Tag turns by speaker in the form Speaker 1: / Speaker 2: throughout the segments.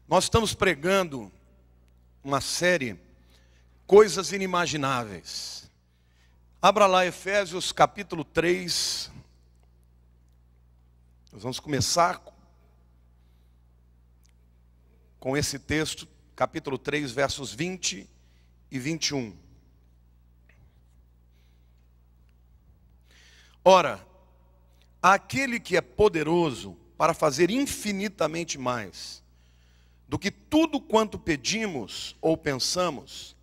Speaker 1: Nós estamos pregando uma série, Coisas Inimagináveis. Abra lá Efésios capítulo 3. Nós vamos começar com esse texto, capítulo 3, versos 20 e 21. Ora, aquele que é poderoso para fazer infinitamente mais do que tudo quanto pedimos ou pensamos,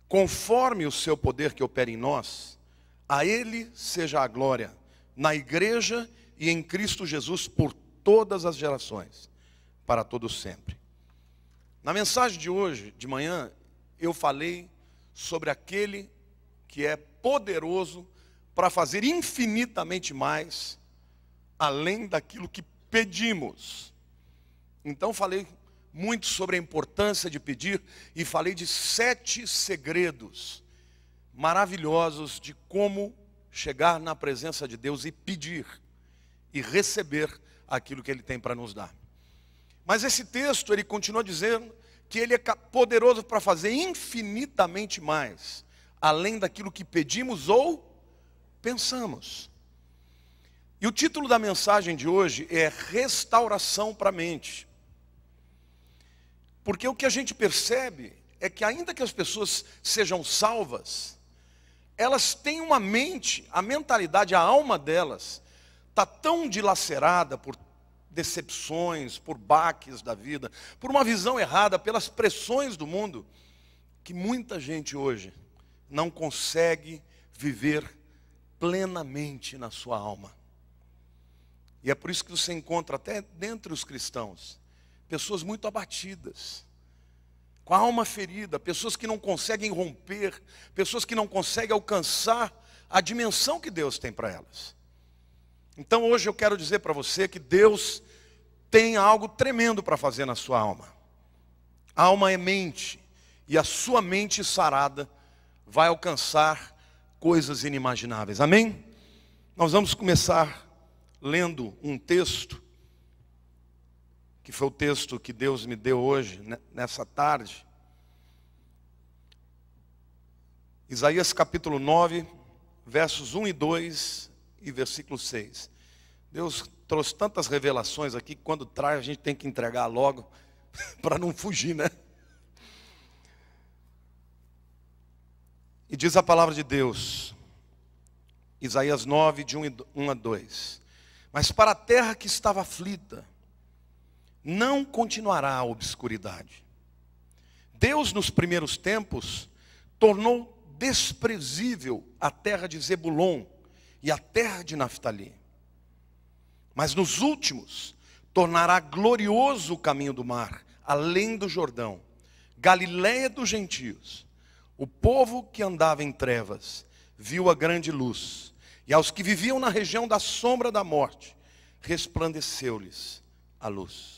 Speaker 1: conforme o seu poder que opera em nós, a Ele seja a glória, na igreja e em Cristo Jesus por todas as gerações, para todos sempre. Na mensagem de hoje, de manhã, eu falei sobre aquele que é poderoso para fazer infinitamente mais, além daquilo que pedimos. Então falei muito sobre a importância de pedir e falei de 7 segredos maravilhosos de como chegar na presença de Deus e pedir e receber aquilo que Ele tem para nos dar. Mas esse texto, ele continua dizendo que Ele é poderoso para fazer infinitamente mais, além daquilo que pedimos ou pensamos. E o título da mensagem de hoje é Restauração para a Mente. Porque o que a gente percebe é que ainda que as pessoas sejam salvas, elas têm uma mente, a mentalidade, a alma delas está tão dilacerada por decepções, por baques da vida, por uma visão errada, pelas pressões do mundo, que muita gente hoje não consegue viver plenamente na sua alma. E é por isso que você encontra até dentre os cristãos pessoas muito abatidas, com a alma ferida, pessoas que não conseguem romper, pessoas que não conseguem alcançar a dimensão que Deus tem para elas. Então hoje eu quero dizer para você que Deus tem algo tremendo para fazer na sua alma. A alma é mente, e a sua mente sarada vai alcançar coisas inimagináveis. Amém? Nós vamos começar lendo um texto, que foi o texto que Deus me deu hoje, nessa tarde. Isaías capítulo 9, versos 1 e 2 e versículo 6. Deus trouxe tantas revelações aqui, que quando traz a gente tem que entregar logo, para não fugir, né? E diz a palavra de Deus, Isaías 9, de 1 a 2. Mas para a terra que estava aflita, não continuará a obscuridade. Deus, nos primeiros tempos, tornou desprezível a terra de Zebulon e a terra de Naftali. Mas nos últimos, tornará glorioso o caminho do mar, além do Jordão, Galileia dos gentios. O povo que andava em trevas viu a grande luz, e aos que viviam na região da sombra da morte, resplandeceu-lhes a luz.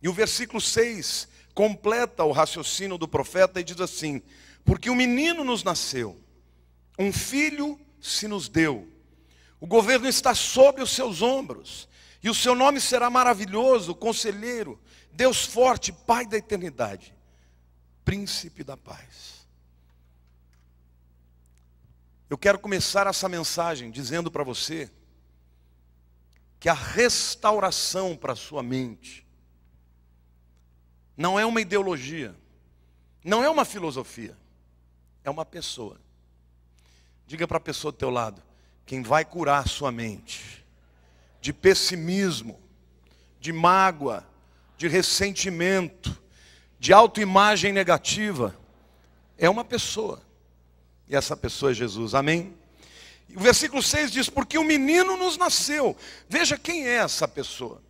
Speaker 1: E o versículo 6 completa o raciocínio do profeta e diz assim: porque um menino nos nasceu, um filho se nos deu, o governo está sobre os seus ombros, e o seu nome será maravilhoso, conselheiro, Deus forte, Pai da eternidade, príncipe da paz. Eu quero começar essa mensagem dizendo para você que a restauração para a sua mente não é uma ideologia, não é uma filosofia, é uma pessoa. Diga para a pessoa do teu lado: quem vai curar a sua mente de pessimismo, de mágoa, de ressentimento, de autoimagem negativa, é uma pessoa. E essa pessoa é Jesus, amém? E o versículo 6 diz: porque um menino nos nasceu. Veja quem é essa pessoa.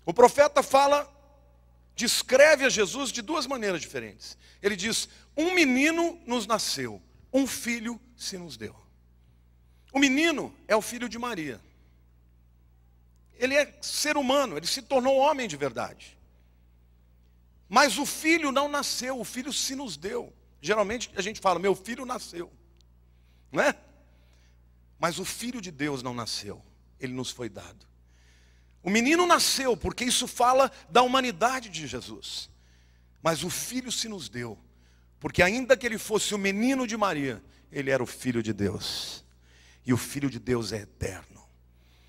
Speaker 1: O profeta descreve a Jesus de 2 maneiras diferentes. Ele diz: um menino nos nasceu, um filho se nos deu. O menino é o filho de Maria. Ele é ser humano, ele se tornou homem de verdade. Mas o filho não nasceu, o filho se nos deu. Geralmente a gente fala: meu filho nasceu, não é? Mas o Filho de Deus não nasceu, ele nos foi dado. O menino nasceu, porque isso fala da humanidade de Jesus. Mas o Filho se nos deu, porque ainda que ele fosse o menino de Maria, ele era o Filho de Deus. E o Filho de Deus é eterno.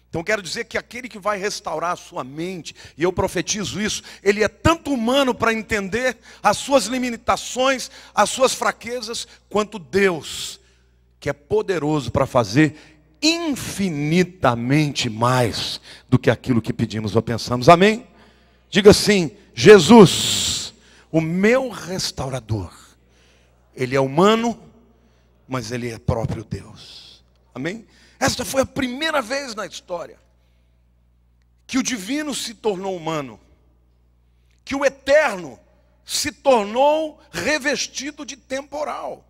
Speaker 1: Então quero dizer que aquele que vai restaurar a sua mente, e eu profetizo isso, ele é tanto humano para entender as suas limitações, as suas fraquezas, quanto Deus, que é poderoso para fazer infinitamente mais do que aquilo que pedimos ou pensamos. Amém? Diga assim: Jesus, o meu restaurador, ele é humano, mas ele é próprio Deus. Amém? Esta foi a primeira vez na história que o divino se tornou humano, que o eterno se tornou revestido de temporal.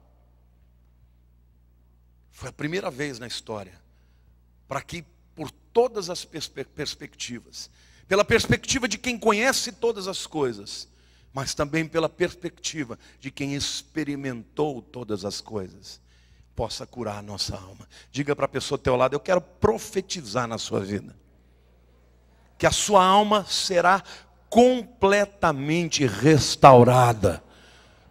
Speaker 1: Foi a primeira vez na história, para que por todas as perspectivas, pela perspectiva de quem conhece todas as coisas, mas também pela perspectiva de quem experimentou todas as coisas, possa curar a nossa alma. Diga para a pessoa ao teu lado: eu quero profetizar na sua vida, que a sua alma será completamente restaurada,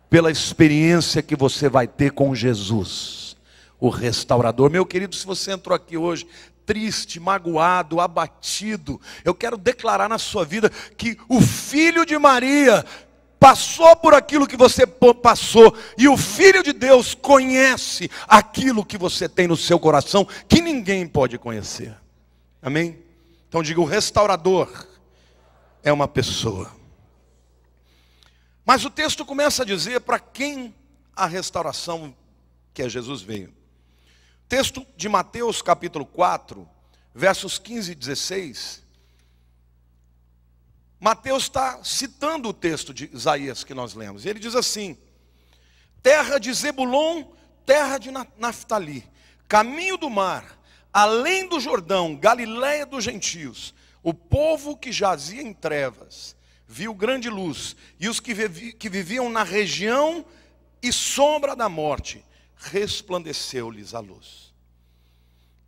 Speaker 1: pela experiência que você vai ter com Jesus, o restaurador. Meu querido, se você entrou aqui hoje triste, magoado, abatido, eu quero declarar na sua vida que o Filho de Maria passou por aquilo que você passou, e o Filho de Deus conhece aquilo que você tem no seu coração, que ninguém pode conhecer. Amém? Então diga: o restaurador é uma pessoa. Mas o texto começa a dizer para quem a restauração, que é Jesus, veio. Texto de Mateus capítulo 4, versos 15 e 16. Mateus está citando o texto de Isaías que nós lemos. E ele diz assim: terra de Zebulon, terra de Naftali, caminho do mar, além do Jordão, Galiléia dos gentios, o povo que jazia em trevas viu grande luz, e os que viviam na região e sombra da morte, resplandeceu-lhes a luz.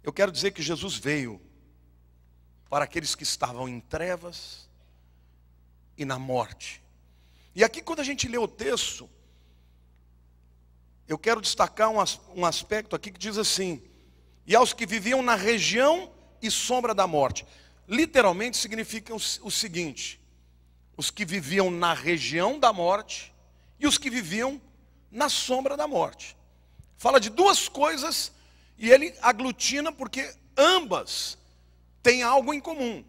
Speaker 1: Eu quero dizer que Jesus veio para aqueles que estavam em trevas e na morte. E aqui, quando a gente lê o texto, eu quero destacar um aspecto aqui que diz assim: e aos que viviam na região e sombra da morte. Literalmente significa o seguinte: os que viviam na região da morte e os que viviam na sombra da morte. Fala de duas coisas e ele aglutina, porque ambas têm algo em comum.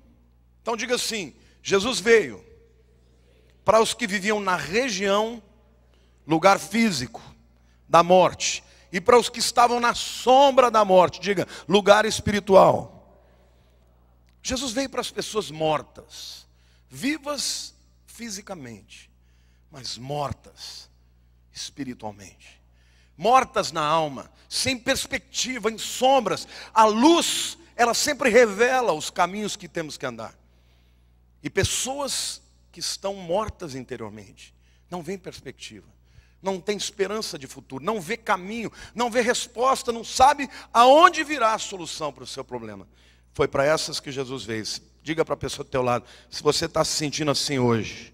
Speaker 1: Então diga assim: Jesus veio para os que viviam na região, lugar físico, da morte, e para os que estavam na sombra da morte, diga, lugar espiritual. Jesus veio para as pessoas mortas, vivas fisicamente, mas mortas espiritualmente, mortas na alma, sem perspectiva, em sombras. A luz, ela sempre revela os caminhos que temos que andar. E pessoas que estão mortas interiormente, não vêem perspectiva, não tem esperança de futuro, não vê caminho, não vê resposta, não sabe aonde virá a solução para o seu problema. Foi para essas que Jesus veio. Diga para a pessoa do teu lado: se você está se sentindo assim hoje,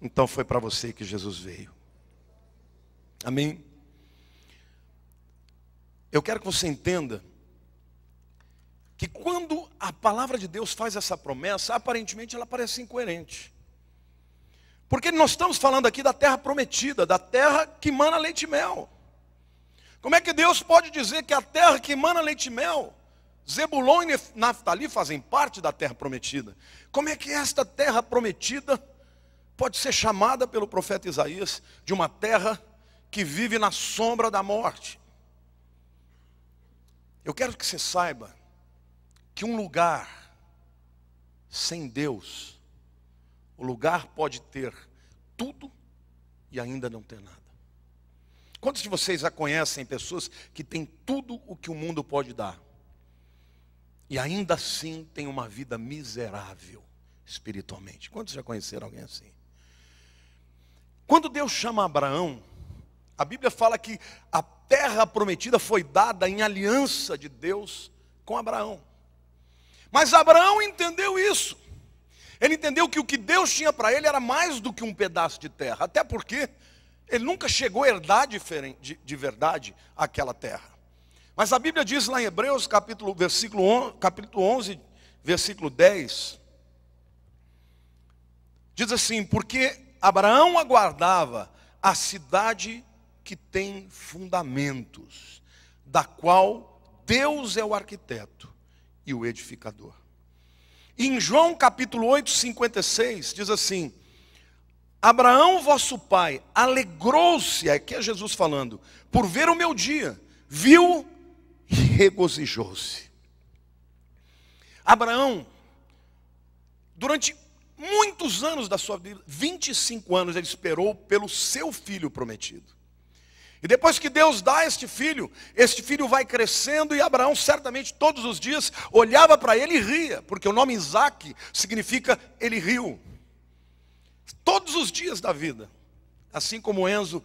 Speaker 1: então foi para você que Jesus veio. Amém? Eu quero que você entenda que quando a palavra de Deus faz essa promessa, aparentemente ela parece incoerente. Porque nós estamos falando aqui da terra prometida, da terra que mana leite e mel. Como é que Deus pode dizer que a terra que mana leite e mel, Zebulon e Naftali fazem parte da terra prometida? Como é que esta terra prometida pode ser chamada pelo profeta Isaías de uma terra que vive na sombra da morte? Eu quero que você saiba que um lugar sem Deus, o lugar pode ter tudo e ainda não ter nada. Quantos de vocês já conhecem pessoas que têm tudo o que o mundo pode dar e ainda assim têm uma vida miserável espiritualmente? Quantos já conheceram alguém assim? Quando Deus chama Abraão, a Bíblia fala que a terra prometida foi dada em aliança de Deus com Abraão. Mas Abraão entendeu isso. Ele entendeu que o que Deus tinha para ele era mais do que um pedaço de terra. Até porque ele nunca chegou a herdar de verdade aquela terra. Mas a Bíblia diz lá em Hebreus, capítulo 11, versículo 10. Diz assim: porque Abraão aguardava a cidade que tem fundamentos, da qual Deus é o arquiteto e o edificador. E em João capítulo 8, 56, diz assim: Abraão vosso pai alegrou-se, aqui é Jesus falando, por ver o meu dia, viu e regozijou-se. Abraão, durante muitos anos da sua vida, 25 anos, ele esperou pelo seu filho prometido. E depois que Deus dá este filho vai crescendo, e Abraão certamente todos os dias olhava para ele e ria, porque o nome Isaac significa ele riu. Todos os dias da vida, assim como o Enzo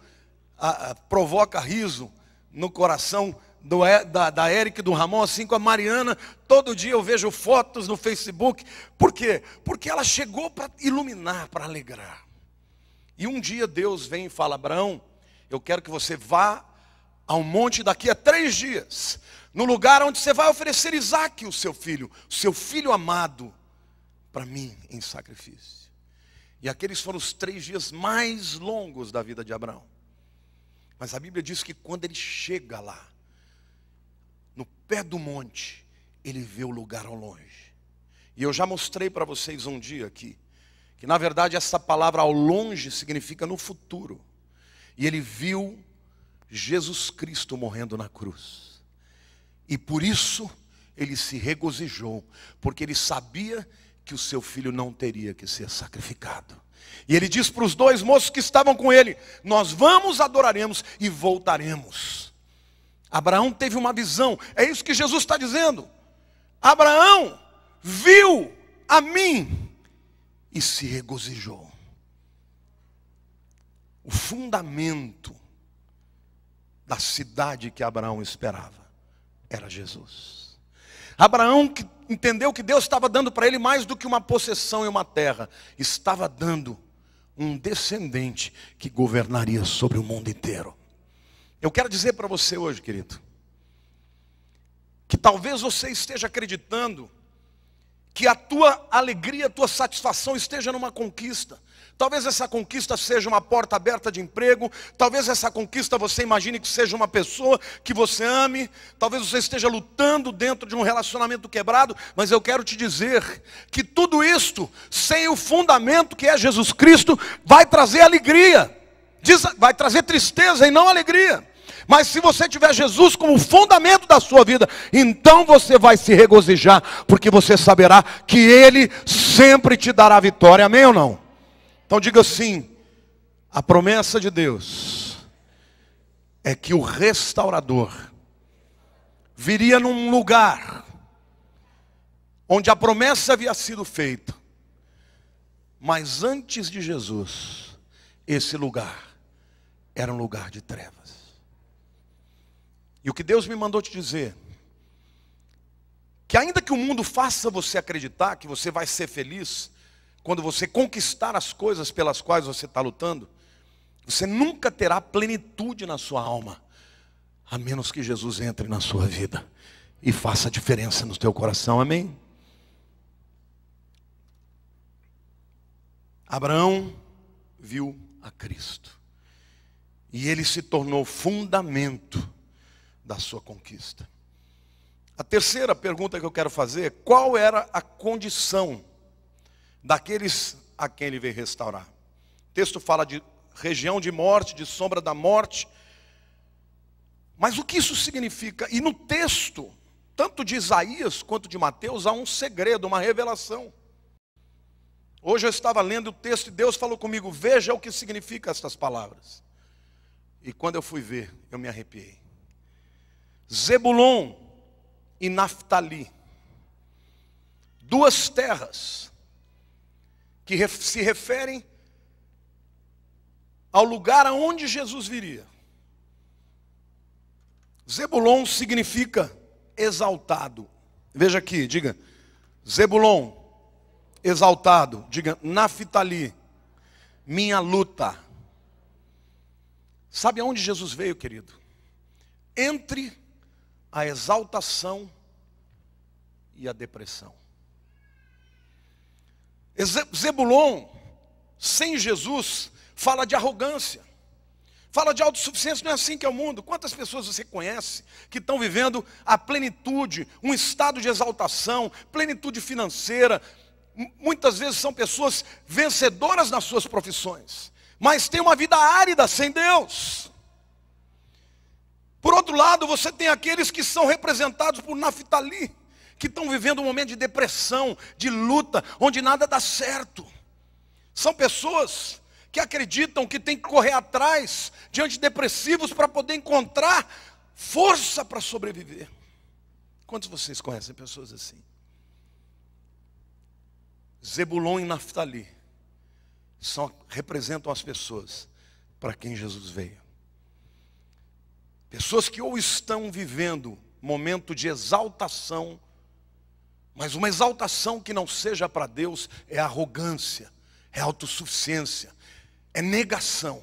Speaker 1: provoca riso no coração da Érica e do Ramon, assim com a Mariana, todo dia eu vejo fotos no Facebook. Por quê? Porque ela chegou para iluminar, para alegrar. E um dia Deus vem e fala: Abraão, eu quero que você vá ao monte daqui a 3 dias, no lugar onde você vai oferecer Isaac, o seu filho amado, para mim em sacrifício. E aqueles foram os 3 dias mais longos da vida de Abraão. Mas a Bíblia diz que quando ele chega lá, no pé do monte, ele vê o lugar ao longe. E eu já mostrei para vocês um dia aqui, que na verdade essa palavra ao longe significa no futuro. E ele viu Jesus Cristo morrendo na cruz. E por isso ele se regozijou, porque ele sabia que o seu filho não teria que ser sacrificado. E ele diz para os 2 moços que estavam com ele: nós vamos, adoraremos e voltaremos. Abraão teve uma visão, é isso que Jesus está dizendo. Abraão viu a mim e se regozijou. O fundamento da cidade que Abraão esperava era Jesus. Abraão que entendeu que Deus estava dando para ele mais do que uma possessão e uma terra, estava dando um descendente que governaria sobre o mundo inteiro. Eu quero dizer para você hoje, querido, que talvez você esteja acreditando que a tua alegria, a tua satisfação esteja numa conquista. Talvez essa conquista seja uma porta aberta de emprego. Talvez essa conquista você imagine que seja uma pessoa que você ame. Talvez você esteja lutando dentro de um relacionamento quebrado. Mas eu quero te dizer que tudo isto, sem o fundamento que é Jesus Cristo, vai trazer alegria. Vai trazer tristeza e não alegria. Mas se você tiver Jesus como fundamento da sua vida, então você vai se regozijar, porque você saberá que Ele sempre te dará vitória. Amém ou não? Então diga assim: a promessa de Deus é que o restaurador viria num lugar onde a promessa havia sido feita, mas antes de Jesus, esse lugar era um lugar de trevas. E o que Deus me mandou te dizer, que ainda que o mundo faça você acreditar que você vai ser feliz quando você conquistar as coisas pelas quais você está lutando, você nunca terá plenitude na sua alma, a menos que Jesus entre na sua vida e faça diferença no teu coração. Amém? Abraão viu a Cristo, e ele se tornou fundamento da sua conquista. A terceira pergunta que eu quero fazer é: qual era a condição daqueles a quem ele veio restaurar? O texto fala de região de morte, de sombra da morte. Mas o que isso significa? E no texto, tanto de Isaías quanto de Mateus, há um segredo, uma revelação. Hoje eu estava lendo o texto e Deus falou comigo: veja o que significa estas palavras. E quando eu fui ver, eu me arrepiei. Zebulon e Naftali, 2 terras que se referem ao lugar aonde Jesus viria. Zebulon significa exaltado. Veja aqui, diga: Zebulon, exaltado. Diga, Naftali, minha luta. Sabe aonde Jesus veio, querido? Entre a exaltação e a depressão. Zebulon, sem Jesus, fala de arrogância, fala de autossuficiência. Não é assim que é o mundo. Quantas pessoas você conhece que estão vivendo a plenitude, um estado de exaltação, plenitude financeira? Muitas vezes são pessoas vencedoras nas suas profissões, mas têm uma vida árida sem Deus. Por outro lado, você tem aqueles que são representados por Naftali, que estão vivendo um momento de depressão, de luta, onde nada dá certo. São pessoas que acreditam que tem que correr atrás de antidepressivos para poder encontrar força para sobreviver. Quantos de vocês conhecem pessoas assim? Zebulon e Naftali representam as pessoas para quem Jesus veio. Pessoas que ou estão vivendo momento de exaltação, mas uma exaltação que não seja para Deus é arrogância, é autossuficiência, é negação.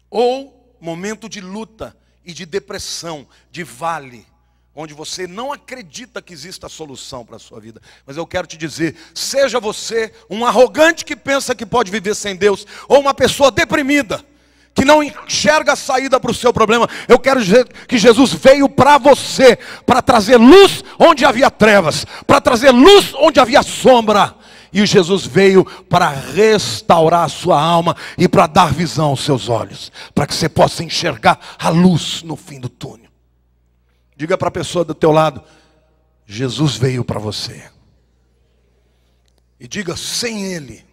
Speaker 1: Ou momento de luta e de depressão, de vale, onde você não acredita que exista solução para a sua vida. Mas eu quero te dizer, seja você um arrogante que pensa que pode viver sem Deus, ou uma pessoa deprimida, que não enxerga a saída para o seu problema, eu quero dizer que Jesus veio para você, para trazer luz onde havia trevas, para trazer luz onde havia sombra. E Jesus veio para restaurar a sua alma e para dar visão aos seus olhos, para que você possa enxergar a luz no fim do túnel. Diga para a pessoa do teu lado, Jesus veio para você. E diga, sem Ele,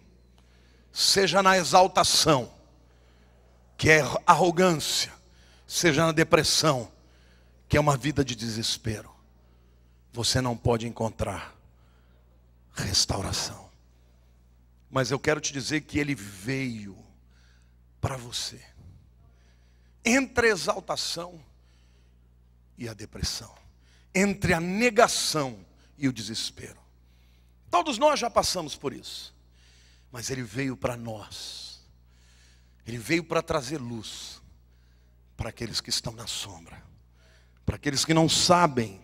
Speaker 1: seja na exaltação, que é arrogância, seja na depressão, que é uma vida de desespero, você não pode encontrar restauração. Mas eu quero te dizer que Ele veio para você, entre a exaltação e a depressão, entre a negação e o desespero. Todos nós já passamos por isso, mas Ele veio para nós. Ele veio para trazer luz para aqueles que estão na sombra, para aqueles que não sabem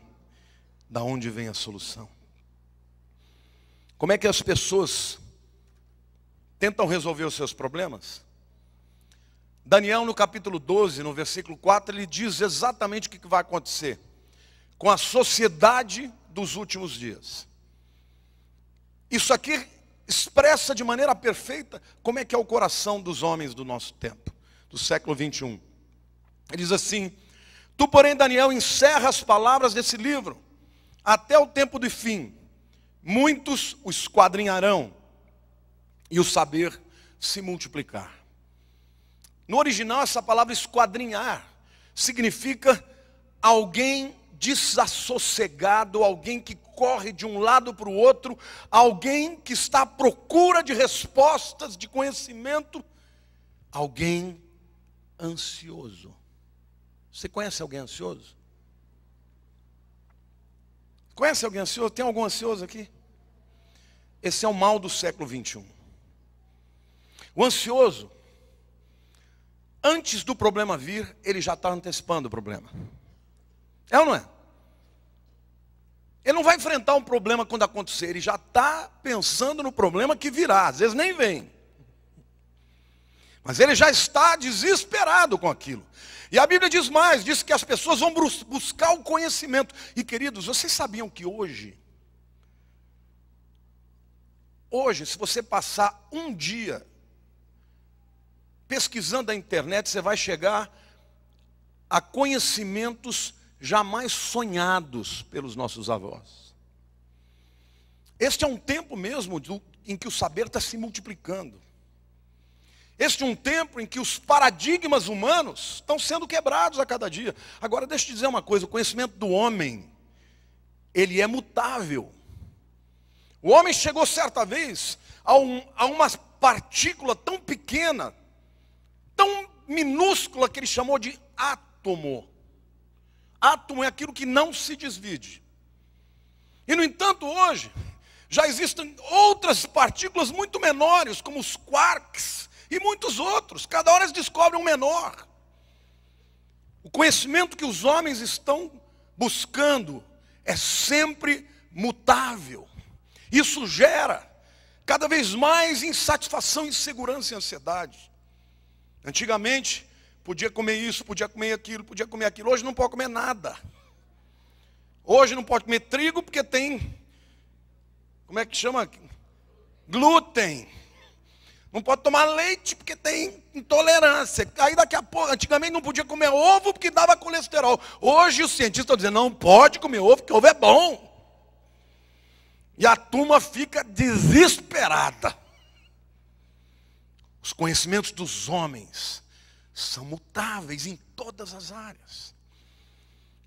Speaker 1: de onde vem a solução. Como é que as pessoas tentam resolver os seus problemas? Daniel, no capítulo 12, no versículo 4, ele diz exatamente o que vai acontecer com a sociedade dos últimos dias. Isso aqui expressa de maneira perfeita como é que é o coração dos homens do nosso tempo, do século 21. Ele diz assim: tu, porém, Daniel, encerra as palavras desse livro até o tempo do fim. Muitos o esquadrinharão e o saber se multiplicar. No original, essa palavra esquadrinhar significa alguém desassossegado, alguém que corre de um lado para o outro, alguém que está à procura de respostas, de conhecimento, alguém ansioso. Você conhece alguém ansioso? Conhece alguém ansioso? Tem algum ansioso aqui? Esse é o mal do século 21. O ansioso, antes do problema vir, ele já está antecipando o problema. É ou não é? Ele não vai enfrentar um problema quando acontecer, ele já está pensando no problema que virá, às vezes nem vem. Mas ele já está desesperado com aquilo. E a Bíblia diz mais, diz que as pessoas vão buscar o conhecimento. E queridos, vocês sabiam que hoje, se você passar um dia pesquisando na internet, você vai chegar a conhecimentos jamais sonhados pelos nossos avós. Este é um tempo mesmo em que o saber está se multiplicando. Este é um tempo em que os paradigmas humanos estão sendo quebrados a cada dia. Agora deixa eu te dizer uma coisa, o conhecimento do homem, ele é mutável. O homem chegou certa vez a uma partícula tão pequena, tão minúscula, que ele chamou de átomo. Átomo é aquilo que não se divide. E no entanto hoje, já existem outras partículas muito menores, como os quarks e muitos outros. Cada hora eles descobrem um menor. O conhecimento que os homens estão buscando é sempre mutável. Isso gera cada vez mais insatisfação, insegurança e ansiedade. Antigamente, podia comer isso, podia comer aquilo, podia comer aquilo. Hoje não pode comer nada. Hoje não pode comer trigo porque tem, como é que chama? Glúten. Não pode tomar leite porque tem intolerância. Aí daqui a pouco, antigamente não podia comer ovo porque dava colesterol. Hoje os cientistas estão dizendo, não pode comer ovo porque ovo é bom. E a turma fica desesperada. Os conhecimentos dos homens são mutáveis em todas as áreas.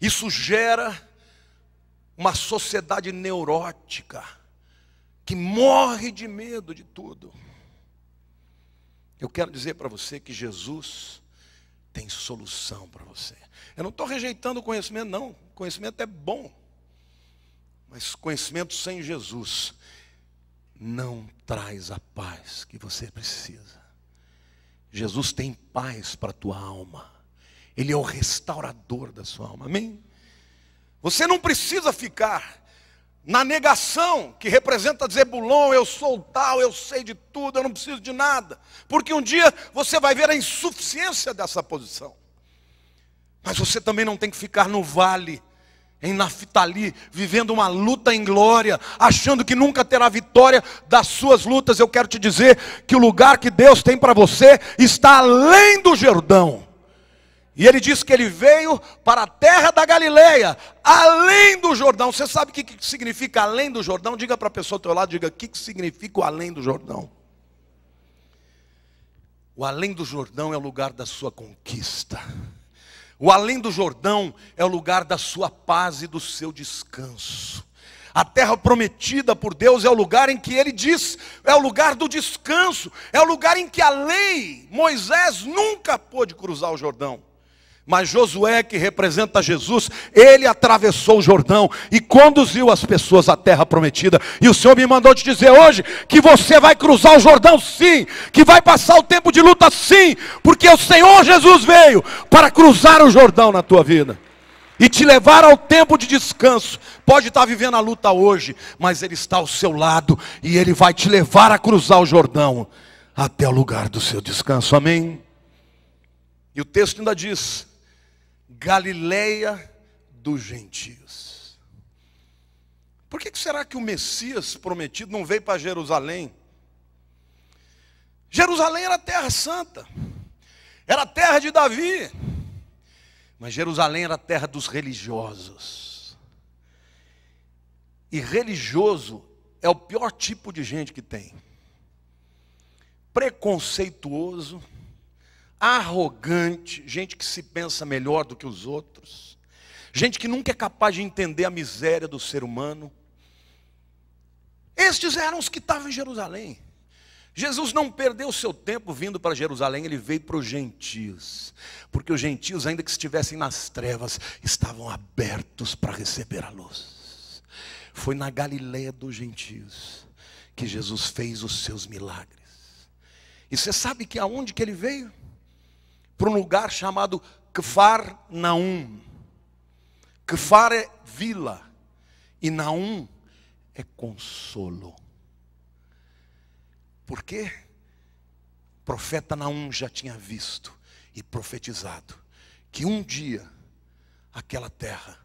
Speaker 1: Isso gera uma sociedade neurótica, que morre de medo de tudo. Eu quero dizer para você que Jesus tem solução para você. Eu não estou rejeitando o conhecimento, não. O conhecimento é bom. Mas conhecimento sem Jesus não traz a paz que você precisa. Jesus tem paz para a tua alma. Ele é o restaurador da sua alma. Amém? Você não precisa ficar na negação, que representa Zebulon, eu sou tal, eu sei de tudo, eu não preciso de nada. Porque um dia você vai ver a insuficiência dessa posição. Mas você também não tem que ficar no vale, em Naftali, vivendo uma luta em glória, achando que nunca terá vitória das suas lutas. Eu quero te dizer que o lugar que Deus tem para você está além do Jordão. E ele diz que ele veio para a terra da Galileia, além do Jordão. Você sabe o que significa além do Jordão? Diga para a pessoa ao teu lado, diga, o que significa o além do Jordão? O além do Jordão é o lugar da sua conquista. O além do Jordão é o lugar da sua paz e do seu descanso. A terra prometida por Deus é o lugar em que ele diz, é o lugar do descanso. É o lugar em que a lei, Moisés nunca pôde cruzar o Jordão. Mas Josué, que representa Jesus, ele atravessou o Jordão e conduziu as pessoas à terra prometida. E o Senhor me mandou te dizer hoje que você vai cruzar o Jordão sim, que vai passar o tempo de luta sim, porque o Senhor Jesus veio para cruzar o Jordão na tua vida e te levar ao tempo de descanso. Pode estar vivendo a luta hoje, mas Ele está ao seu lado e Ele vai te levar a cruzar o Jordão até o lugar do seu descanso. Amém? E o texto ainda diz, Galileia dos gentios. Por que será que o Messias prometido não veio para Jerusalém? Jerusalém era terra santa, era terra de Davi, mas Jerusalém era terra dos religiosos. E religioso é o pior tipo de gente que tem. Preconceituoso, arrogante, gente que se pensa melhor do que os outros, gente que nunca é capaz de entender a miséria do ser humano. Estes eram os que estavam em Jerusalém. Jesus não perdeu o seu tempo vindo para Jerusalém, ele veio para os gentios, porque os gentios, ainda que estivessem nas trevas, estavam abertos para receber a luz. Foi na Galileia dos gentios que Jesus fez os seus milagres. E você sabe que aonde que ele veio? Para um lugar chamado Cafarnaum. Kfar é vila e Naum é consolo. Por quê? O profeta Naum já tinha visto e profetizado que um dia aquela terra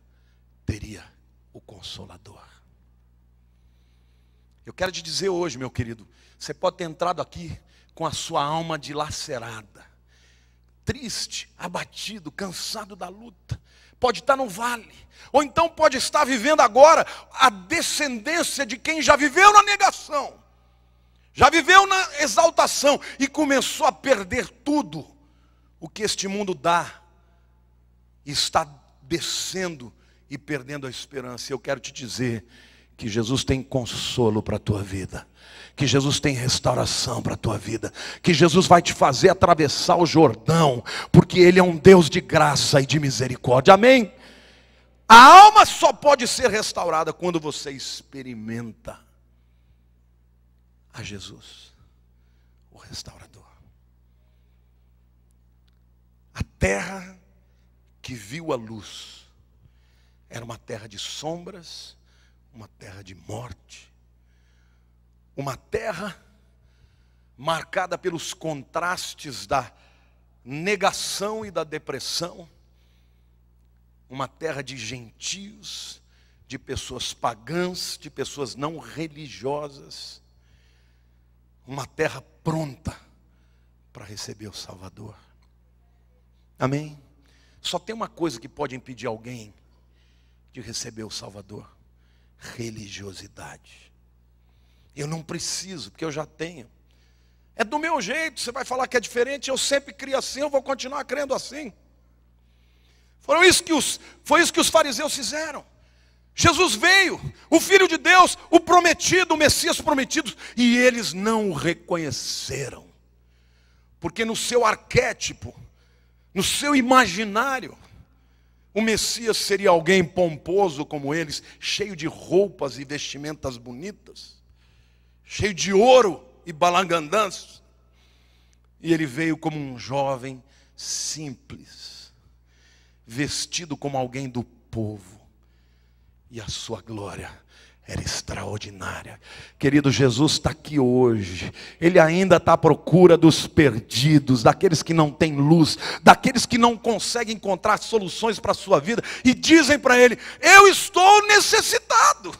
Speaker 1: teria o Consolador. Eu quero te dizer hoje, meu querido, você pode ter entrado aqui com a sua alma dilacerada, triste, abatido, cansado da luta. Pode estar no vale, ou então pode estar vivendo agora a descendência de quem já viveu na negação, já viveu na exaltação e começou a perder tudo o que este mundo dá, e está descendo e perdendo a esperança. Eu quero te dizer que Jesus tem consolo para a tua vida, que Jesus tem restauração para a tua vida, que Jesus vai te fazer atravessar o Jordão, porque Ele é um Deus de graça e de misericórdia. Amém? A alma só pode ser restaurada quando você experimenta a Jesus, o restaurador. A terra que viu a luz era uma terra de sombras, uma terra de morte, uma terra marcada pelos contrastes da negação e da depressão, uma terra de gentios, de pessoas pagãs, de pessoas não religiosas, uma terra pronta para receber o Salvador. Amém? Só tem uma coisa que pode impedir alguém de receber o Salvador: religiosidade. Eu não preciso, porque eu já tenho. É do meu jeito, você vai falar que é diferente, eu sempre crio assim, eu vou continuar crendo assim. Foi isso que os fariseus fizeram. Jesus veio, o Filho de Deus, o prometido, o Messias prometido, e eles não o reconheceram. Porque no seu arquétipo, no seu imaginário, o Messias seria alguém pomposo como eles, cheio de roupas e vestimentas bonitas, cheio de ouro e balangandãs. E ele veio como um jovem simples, vestido como alguém do povo, e a sua glória era extraordinária. Querido, Jesus está aqui hoje. Ele ainda está à procura dos perdidos, daqueles que não têm luz, daqueles que não conseguem encontrar soluções para a sua vida, e dizem para ele: eu estou necessitado.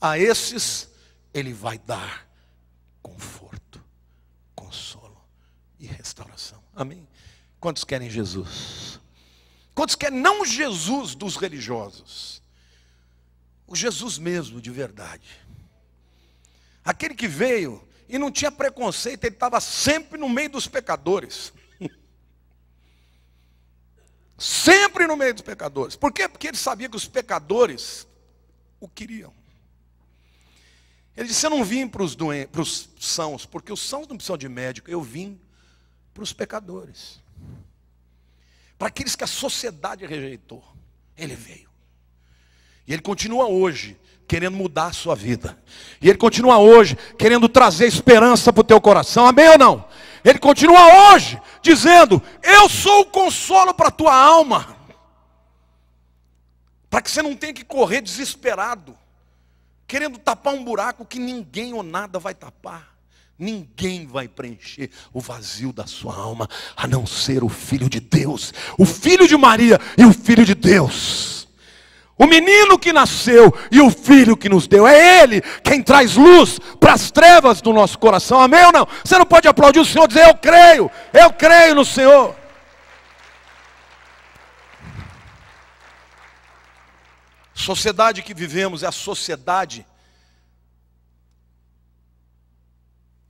Speaker 1: A esses ele vai dar conforto, consolo e restauração. Amém? Quantos querem Jesus? Quantos querem não Jesus dos religiosos? O Jesus mesmo, de verdade. Aquele que veio e não tinha preconceito, ele estava sempre no meio dos pecadores. Sempre no meio dos pecadores. Por quê? Porque ele sabia que os pecadores o queriam. Ele disse: eu não vim para os sãos, porque os sãos não precisam de médico, eu vim para os pecadores. Para aqueles que a sociedade rejeitou, ele veio. E ele continua hoje querendo mudar a sua vida. E ele continua hoje querendo trazer esperança para o teu coração. Amém ou não? Ele continua hoje dizendo: eu sou o consolo para a tua alma. Para que você não tenha que correr desesperado, querendo tapar um buraco que ninguém ou nada vai tapar. Ninguém vai preencher o vazio da sua alma, a não ser o Filho de Deus, o Filho de Maria e o Filho de Deus. O menino que nasceu e o Filho que nos deu. É Ele quem traz luz para as trevas do nosso coração. Amém ou não? Você não pode aplaudir o Senhor e dizer: eu creio no Senhor. Sociedade que vivemos é a sociedade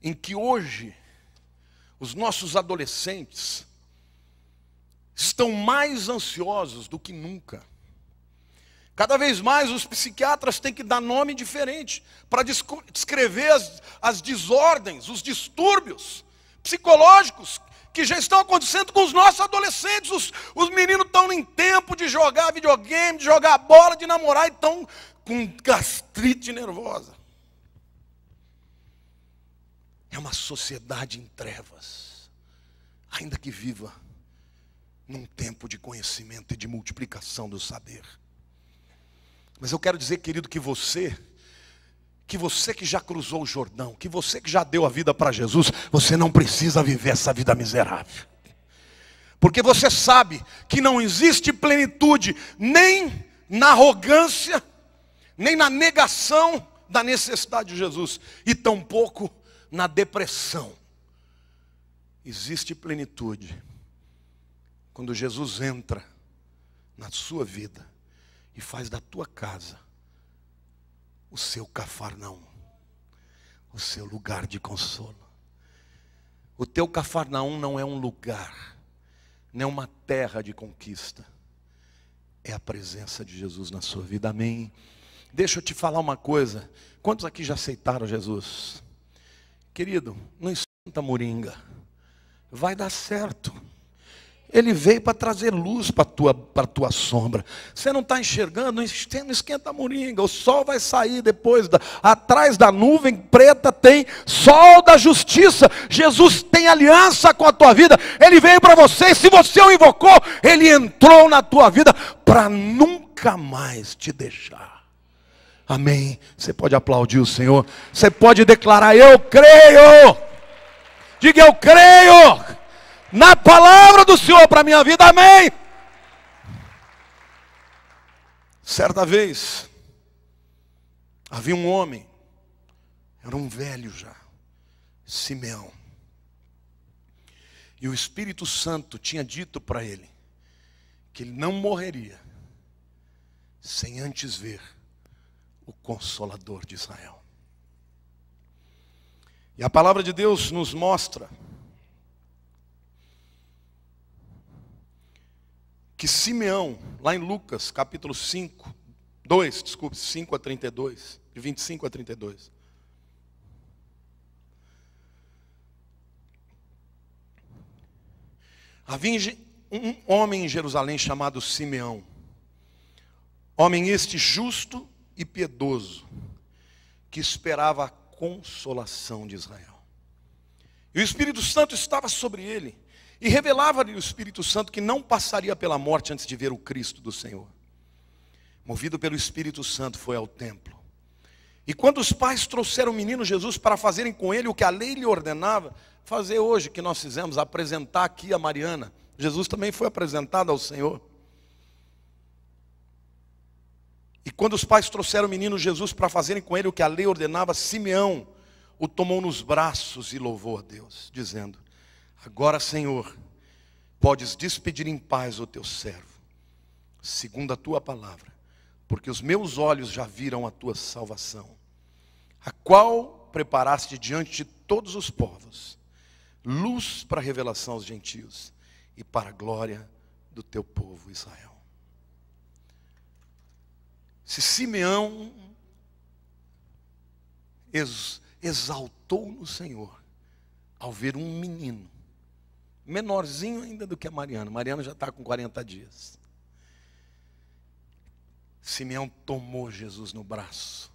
Speaker 1: em que hoje os nossos adolescentes estão mais ansiosos do que nunca. Cada vez mais os psiquiatras têm que dar nome diferente para descrever as desordens, os distúrbios psicológicos que já estão acontecendo com os nossos adolescentes. Os meninos estão em tempo de jogar videogame, de jogar bola, de namorar, e estão com gastrite nervosa. É uma sociedade em trevas, ainda que viva num tempo de conhecimento e de multiplicação do saber. Mas eu quero dizer, querido, que você que já cruzou o Jordão, que você que já deu a vida para Jesus, você não precisa viver essa vida miserável. Porque você sabe que não existe plenitude nem na arrogância, nem na negação da necessidade de Jesus, e tampouco na depressão. Existe plenitude quando Jesus entra na sua vida e faz da tua casa o seu Cafarnaum, o seu lugar de consolo. O teu Cafarnaum não é um lugar, não é uma terra de conquista, é a presença de Jesus na sua vida. Amém? Deixa eu te falar uma coisa. Quantos aqui já aceitaram Jesus? Querido, não esquenta moringa, vai dar certo. Ele veio para trazer luz para a tua sombra. Você não está enxergando, não esquenta a moringa. O sol vai sair depois. Atrás da nuvem preta tem sol da justiça. Jesus tem aliança com a tua vida. Ele veio para você. E se você o invocou, Ele entrou na tua vida para nunca mais te deixar. Amém. Você pode aplaudir o Senhor. Você pode declarar: eu creio. Diga: eu creio na palavra do Senhor para a minha vida, amém. Certa vez, havia um homem, era um velho já, Simeão. E o Espírito Santo tinha dito para ele, que ele não morreria, sem antes ver o Consolador de Israel. E a palavra de Deus nos mostra que Simeão, lá em Lucas, capítulo 5 a 32, de 25 a 32. Havia um homem em Jerusalém chamado Simeão. Homem este justo e piedoso, que esperava a consolação de Israel. E o Espírito Santo estava sobre ele. E revelava-lhe o Espírito Santo que não passaria pela morte antes de ver o Cristo do Senhor. Movido pelo Espírito Santo, foi ao templo. E quando os pais trouxeram o menino Jesus para fazerem com ele o que a lei lhe ordenava, fazer hoje que nós fizemos, apresentar aqui a Mariana. Jesus também foi apresentado ao Senhor. E quando os pais trouxeram o menino Jesus para fazerem com ele o que a lei ordenava, Simeão o tomou nos braços e louvou a Deus, dizendo: agora, Senhor, podes despedir em paz o teu servo, segundo a tua palavra, porque os meus olhos já viram a tua salvação, a qual preparaste diante de todos os povos, luz para a revelação aos gentios e para a glória do teu povo Israel. Se Simeão exaltou no Senhor ao ver um menino, menorzinho ainda do que a Mariana. Mariana já está com 40 dias. Simeão tomou Jesus no braço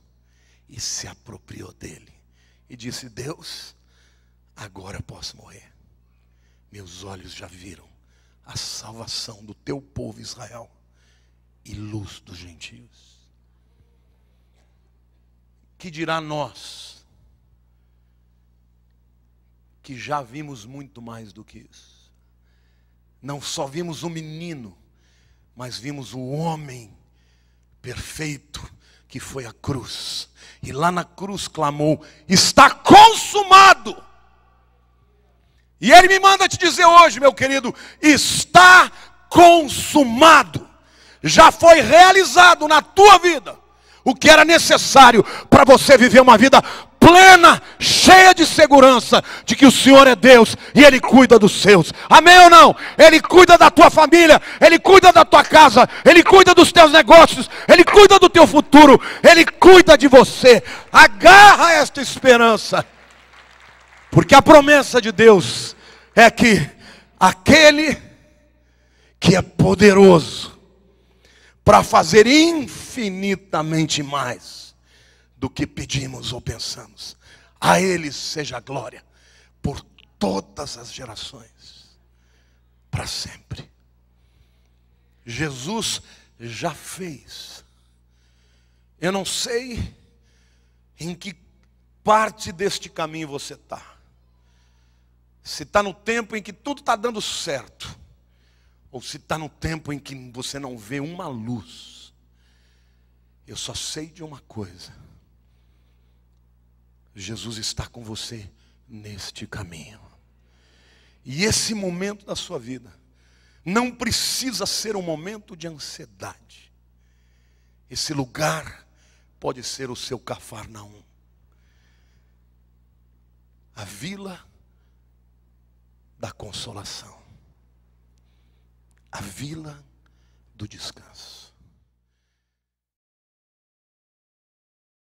Speaker 1: e se apropriou dele. E disse: Deus, agora posso morrer. Meus olhos já viram a salvação do teu povo Israel e luz dos gentios. Que dirá nós, que já vimos muito mais do que isso. Não só vimos o menino, mas vimos o homem perfeito que foi a cruz. E lá na cruz clamou: está consumado. E Ele me manda te dizer hoje, meu querido, está consumado. Já foi realizado na tua vida o que era necessário para você viver uma vida plena, cheia de segurança de que o Senhor é Deus e Ele cuida dos seus. Amém ou não? Ele cuida da tua família, Ele cuida da tua casa, Ele cuida dos teus negócios, Ele cuida do teu futuro, Ele cuida de você. Agarra esta esperança, porque a promessa de Deus é que aquele que é poderoso para fazer infinitamente mais do que pedimos ou pensamos, a Ele seja a glória por todas as gerações, para sempre. Jesus já fez. Eu não sei em que parte deste caminho você está. Se está no tempo em que tudo está dando certo, ou se está no tempo em que você não vê uma luz. Eu só sei de uma coisa: Jesus está com você neste caminho. E esse momento da sua vida não precisa ser um momento de ansiedade. Esse lugar pode ser o seu Cafarnaum, a vila da consolação, a vila do descanso.